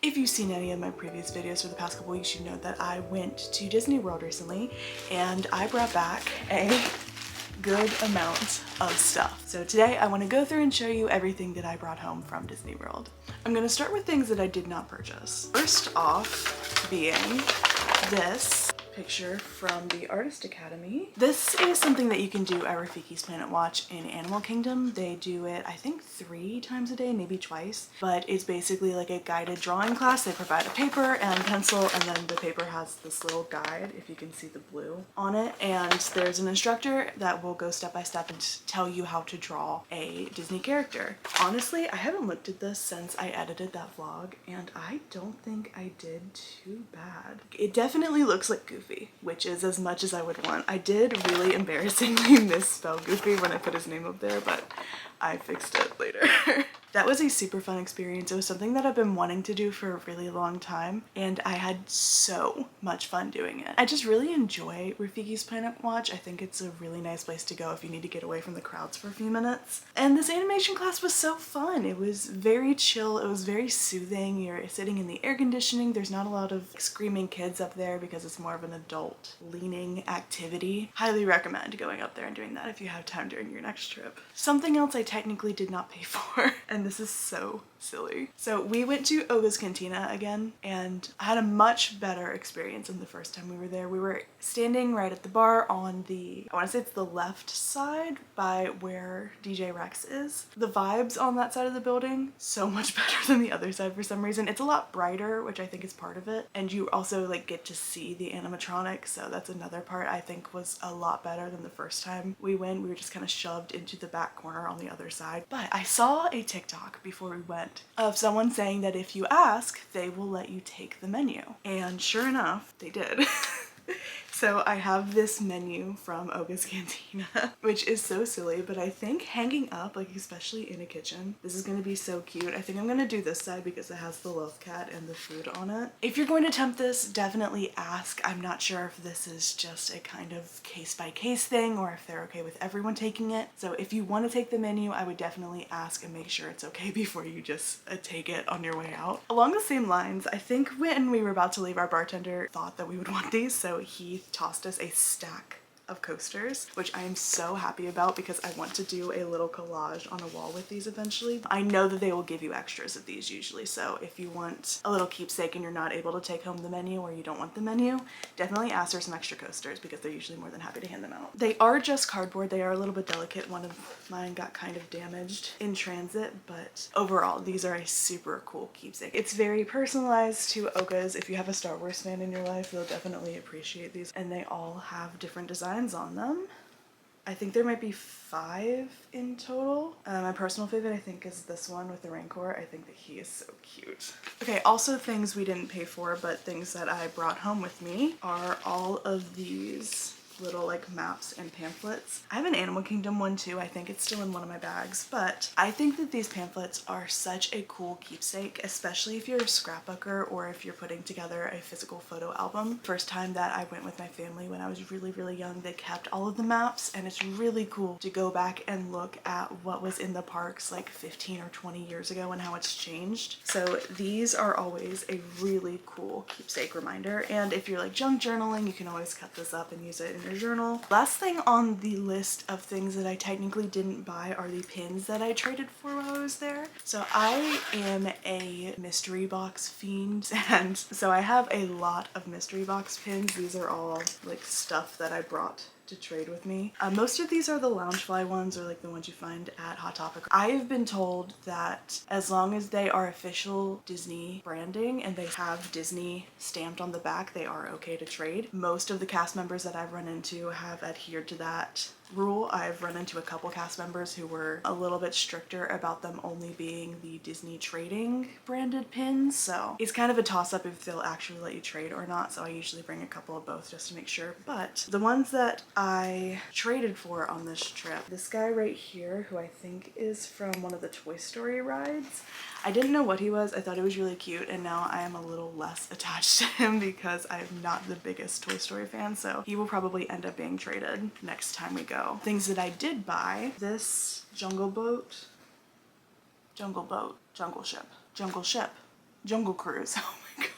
If you've seen any of my previous videos for the past couple weeks, you know that I went to Disney World recently and I brought back a good amount of stuff. So today I want to go through and show you everything that I brought home from Disney World. I'm going to start with things that I did not purchase. First off being this picture from the Artist Academy. This is something that you can do at Rafiki's Planet Watch in Animal Kingdom. They do it, I think 3 times a day, maybe twice, but it's basically like a guided drawing class. They provide a paper and pencil, and then the paper has this little guide, if you can see the blue on it, and there's an instructor that will go step by step and tell you how to draw a Disney character. Honestly, I haven't looked at this since I edited that vlog, and I don't think I did too bad. It definitely looks like Goofy, which is as much as I would want. I did really embarrassingly misspell Goofy when I put his name up there, but I fixed it later. That was a super fun experience. It was something that I've been wanting to do for a really long time, and I had so much fun doing it. I just really enjoy Rafiki's Planet Watch. I think it's a really nice place to go if you need to get away from the crowds for a few minutes. And this animation class was so fun. It was very chill. It was very soothing. You're sitting in the air conditioning. There's not a lot of screaming kids up there because it's more of an adult leaning activity. Highly recommend going up there and doing that if you have time during your next trip. Something else I technically did not pay for, and this is so silly. So we went to Oga's Cantina again, and I had a much better experience than the first time we were there. We were standing right at the bar on the, I want to say it's the left side by where DJ Rex is. The vibes on that side of the building, so much better than the other side for some reason. It's a lot brighter, which I think is part of it. And you also like get to see the animatronics, so that's another part I think was a lot better than the first time we went. We were just kind of shoved into the back corner on the other side. But I saw a TikTok before we went of someone saying that if you ask, they will let you take the menu. And sure enough, they did. So I have this menu from Oga's Cantina, which is so silly, but I think hanging up, like especially in a kitchen, this is going to be so cute. I think I'm going to do this side because it has the love cat and the food on it. If you're going to attempt this, definitely ask. I'm not sure if this is just a kind of case-by-case thing or if they're okay with everyone taking it. So if you want to take the menu, I would definitely ask and make sure it's okay before you just take it on your way out. Along the same lines, I think when we were about to leave, our bartender thought that we would want these, so he tossed us a stack of coasters, which I am so happy about because I want to do a little collage on a wall with these eventually. I know that they will give you extras of these usually, so if you want a little keepsake and you're not able to take home the menu or you don't want the menu, definitely ask for some extra coasters because they're usually more than happy to hand them out. They are just cardboard. They are a little bit delicate. One of mine got kind of damaged in transit, but overall these are a super cool keepsake. It's very personalized to Oga's. If you have a Star Wars fan in your life, you'll definitely appreciate these, and they all have different designs on them. I think there might be 5 in total. My personal favorite I think is this one with the Rancor. I think that he is so cute. Okay, also things we didn't pay for but things that I brought home with me are all of these little like maps and pamphlets. I have an Animal Kingdom one too. I think it's still in one of my bags, but I think that these pamphlets are such a cool keepsake, especially if you're a scrapbooker or if you're putting together a physical photo album. First time that I went with my family when I was really young, they kept all of the maps, and it's really cool to go back and look at what was in the parks like 15 or 20 years ago and how it's changed. So these are always a really cool keepsake reminder, and if you're like junk journaling, you can always cut this up and use it in your journal. Last thing on the list of things that I technically didn't buy are the pins that I traded for while I was there. So I am a mystery box fiend, and so I have a lot of mystery box pins. These are all like stuff that I brought to trade with me. Most of these are the Loungefly ones, or like the ones you find at Hot Topic. I have been told that as long as they are official Disney branding and they have Disney stamped on the back, they are okay to trade. Most of the cast members that I've run into have adhered to that rule. I've run into a couple cast members who were a little bit stricter about them only being the Disney trading branded pins, so it's kind of a toss-up if they'll actually let you trade or not, so I usually bring a couple of both just to make sure. But the ones that I traded for on this trip, this guy right here, who I think is from one of the Toy Story rides, I didn't know what he was. I thought he was really cute, and now I am a little less attached to him because I'm not the biggest Toy Story fan, so he will probably end up being traded next time we go. Things that I did buy, this jungle ship. Jungle Cruise. Oh my god.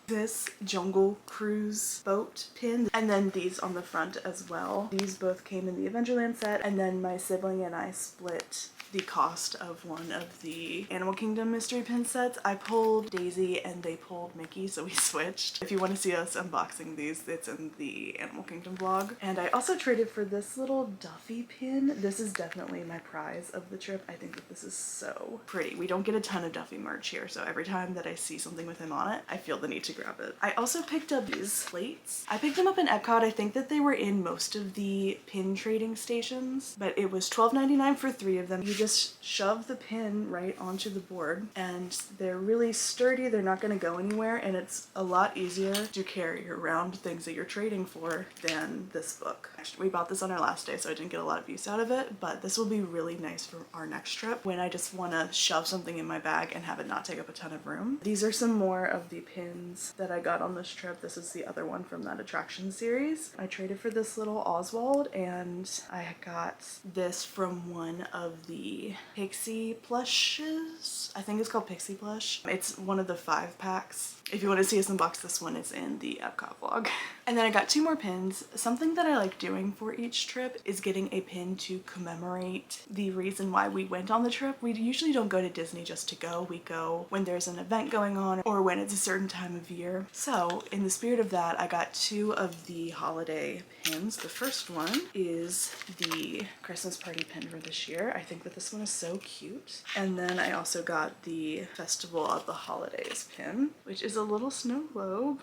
This Jungle Cruise boat pin, and then these on the front as well. These both came in the Adventureland set, and then my sibling and I split the cost of one of the Animal Kingdom mystery pin sets. I pulled Daisy and they pulled Mickey, so we switched. If you want to see us unboxing these, it's in the Animal Kingdom vlog. And I also traded for this little Duffy pin. This is definitely my prize of the trip. I think that this is so pretty. We don't get a ton of Duffy merch here, so every time that I see something with him on it, I feel the need to grab it. I also picked up these plates. I picked them up in Epcot. I think that they were in most of the pin trading stations, but it was $12.99 for 3 of them. You just shove the pin right onto the board, and they're really sturdy. They're not going to go anywhere, and it's a lot easier to carry around things that you're trading for than this book. Actually, we bought this on our last day, so I didn't get a lot of use out of it, but this will be really nice for our next trip when I just want to shove something in my bag and have it not take up a ton of room. These are some more of the pins that I got on this trip. This is the other one from that attraction series. I traded for this little Oswald, and I got this from one of the Pixie plushes. I think it's called Pixie Plush. It's one of the 5-packs. If you want to see us unbox this one, it's in the Epcot vlog. And then I got 2 more pins. Something that I like doing for each trip is getting a pin to commemorate the reason why we went on the trip. We usually don't go to Disney just to go. We go when there's an event going on or when it's a certain time of year. So in the spirit of that, I got 2 of the holiday pins. The first one is the Christmas party pin for this year. I think that this one is so cute. And then I also got the Festival of the Holidays pin, which is a little snow globe,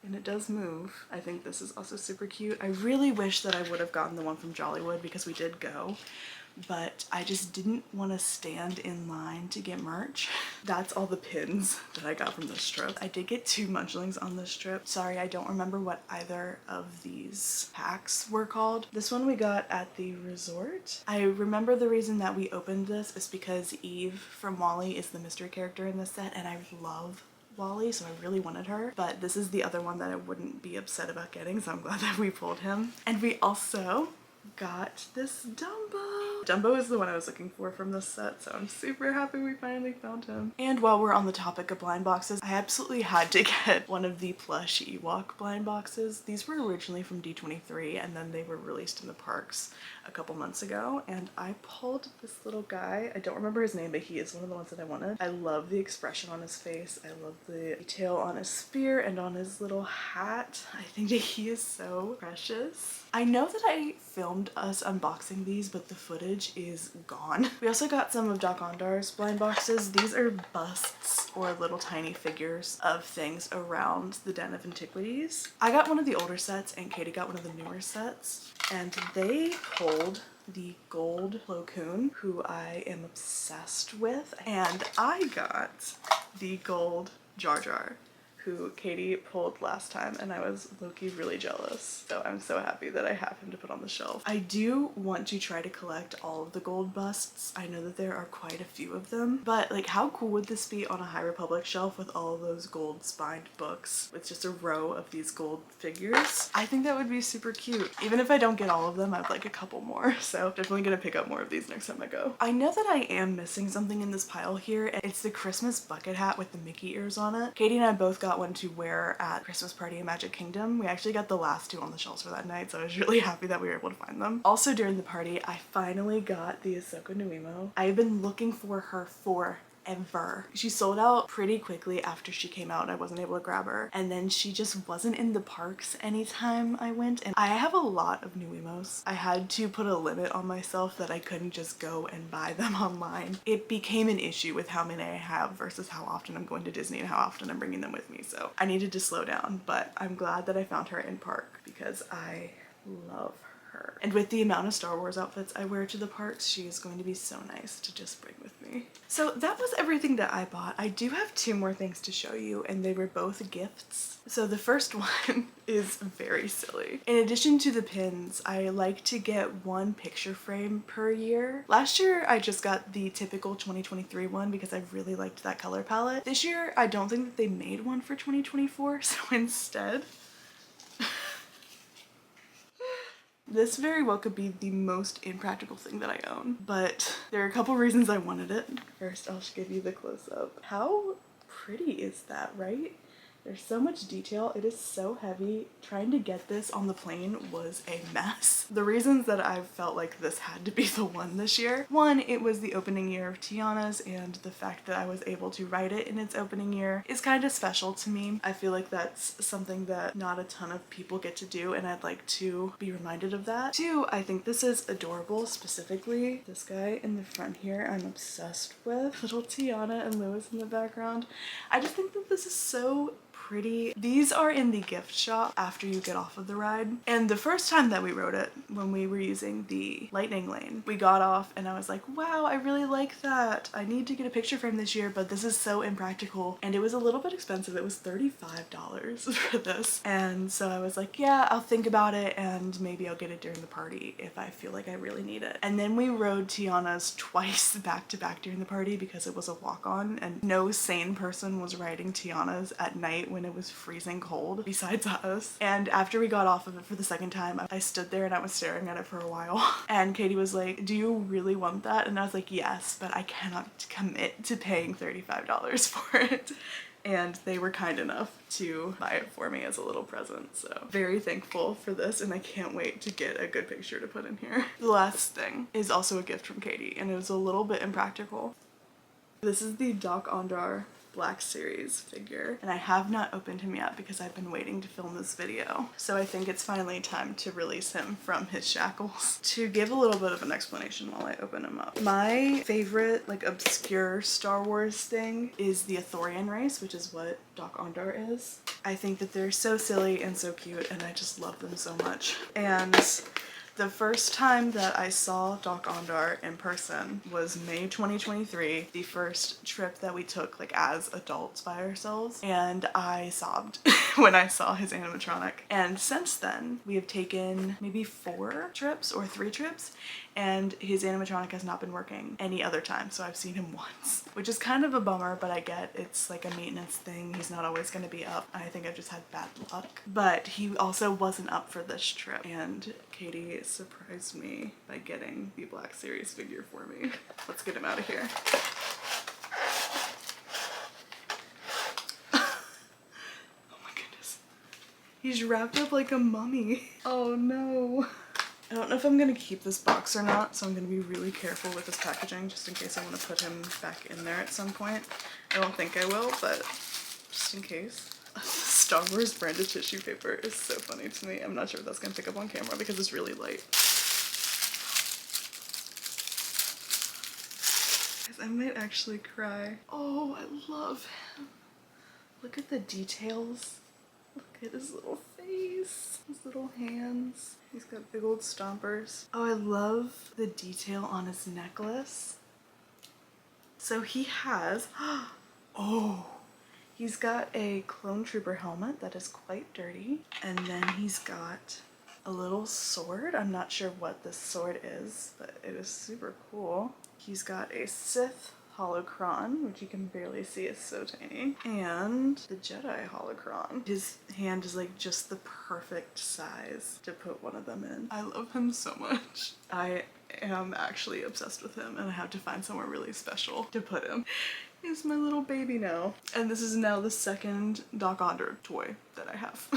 and it does move. I think this is also super cute. I really wish that I would have gotten the one from Jollywood because we did go, but I just didn't want to stand in line to get merch. That's all the pins that I got from this trip. I did get 2 munchlings on this trip. Sorry, I don't remember what either of these packs were called. This one we got at the resort. I remember the reason that we opened this is because Eve from WALL-E is the mystery character in this set, and I love WALL-E, so I really wanted her. But this is the other one that I wouldn't be upset about getting, so I'm glad that we pulled him. And we also got this Dumbo. Dumbo is the one I was looking for from this set, so I'm super happy we finally found him. And while we're on the topic of blind boxes, I absolutely had to get one of the plush Ewok blind boxes. These were originally from D23, and then they were released in the parks a couple months ago, and I pulled this little guy. I don't remember his name, but he is one of the ones that I wanted. I love the expression on his face. I love the detail on his spear and on his little hat. I think that he is so precious. I know that I filmed us unboxing these, but the footage is gone. We also got some of Doc Ondar's blind boxes. These are busts or little tiny figures of things around the Den of Antiquities. I got one of the older sets and Katie got one of the newer sets, and they pulled the gold Plo Koon, who I am obsessed with, and I got the gold Jar Jar, who Katie pulled last time, and I was low-key really jealous. So I'm so happy that I have him to put on the shelf. I do want to try to collect all of the gold busts. I know that there are quite a few of them, but like how cool would this be on a High Republic shelf with all of those gold spined books with just a row of these gold figures? I think that would be super cute. Even if I don't get all of them, I'd like a couple more. So definitely gonna pick up more of these next time I go. I know that I am missing something in this pile here, and it's the Christmas bucket hat with the Mickey ears on it. Katie and I both got one to wear at Christmas party in Magic Kingdom. We actually got the last 2 on the shelves for that night, so I was really happy that we were able to find them. Also during the party, I finally got the Ahsoka Nuimo. I've been looking for her forever. She sold out pretty quickly after she came out and I wasn't able to grab her, and then she just wasn't in the parks anytime I went, and I have a lot of Nuimos. I had to put a limit on myself that I couldn't just go and buy them online. It became an issue with how many I have versus how often I'm going to Disney and how often I'm bringing them with me, so I needed to slow down, but I'm glad that I found her in park because I love her. And with the amount of Star Wars outfits I wear to the parks, she is going to be so nice to just bring with me. So that was everything that I bought. I do have 2 more things to show you, and they were both gifts. So the first one is very silly. In addition to the pins, I like to get 1 picture frame per year. Last year I just got the typical 2023 one because I really liked that color palette. This year I don't think that they made one for 2024, so instead this very well could be the most impractical thing that I own, but there are a couple reasons I wanted it. First, I'll just give you the close-up. How pretty is that, right? There's so much detail. It is so heavy. Trying to get this on the plane was a mess. The reasons that I felt like this had to be the one this year. One, it was the opening year of Tiana's, and the fact that I was able to write it in its opening year is kind of special to me. I feel like that's something that not a ton of people get to do, and I'd like to be reminded of that. Two, I think this is adorable, specifically this guy in the front here I'm obsessed with. Little Tiana and Lewis in the background. I just think that this is so pretty. These are in the gift shop after you get off of the ride. And the first time that we rode it, when we were using the lightning lane, we got off and I was like, wow, I really like that. I need to get a picture frame this year, but this is so impractical. And it was a little bit expensive. It was $35 for this. And so I was like, yeah, I'll think about it and maybe I'll get it during the party if I feel like I really need it. And then we rode Tiana's twice back to back during the party because it was a walk-on, and no sane person was riding Tiana's at night when it was freezing cold besides us. And after we got off of it for the second time, I stood there and I was staring at it for a while. And Katie was like, do you really want that? And I was like, yes, but I cannot commit to paying $35 for it. And they were kind enough to buy it for me as a little present. So very thankful for this, and I can't wait to get a good picture to put in here. The last thing is also a gift from Katie, and it was a little bit impractical. This is the Doc Ondar Black Series figure, and I have not opened him yet because I've been waiting to film this video. So I think it's finally time to release him from his shackles. To give a little bit of an explanation while I open him up. My favorite like obscure Star Wars thing is the Ithorian race, which is what Doc Ondar is. I think that they're so silly and so cute, and I just love them so much. And the first time that I saw Doc Ondar in person was May 2023, the first trip that we took like as adults by ourselves, and I sobbed when I saw his animatronic. And since then, we have taken maybe 4 trips or 3 trips, and his animatronic has not been working any other time, so I've seen him once, which is kind of a bummer, but I get it's like a maintenance thing. He's not always going to be up. I think I've just had bad luck. But he also wasn't up for this trip, and Katie surprised me by getting the Black Series figure for me. Let's get him out of here. Oh my goodness. He's wrapped up like a mummy. Oh no. I don't know if I'm gonna keep this box or not, so I'm gonna be really careful with this packaging just in case I want to put him back in there at some point. I don't think I will, but just in case. Star Wars branded tissue paper is so funny to me. I'm not sure if that's gonna pick up on camera because it's really light. Guys, I might actually cry. Oh, I love him. Look at the details. Look at his little face, his little hands. He's got big old stompers. Oh, I love the detail on his necklace. So he has, oh, he's got a clone trooper helmet that is quite dirty. And then he's got a little sword. I'm not sure what this sword is, but it is super cool. He's got a Sith holocron, which you can barely see, is so tiny, and the Jedi holocron. His hand is like just the perfect size to put one of them in. I love him so much. I am actually obsessed with him, and I have to find somewhere really special to put him. He's my little baby now. And this is now the second Doc Ondar toy that I have.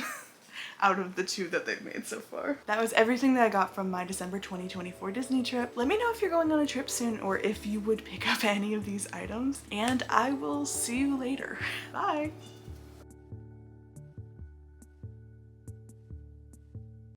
Out of the 2 that they've made so far. That was everything that I got from my December 2024 Disney trip. Let me know if you're going on a trip soon or if you would pick up any of these items, and I will see you later. Bye!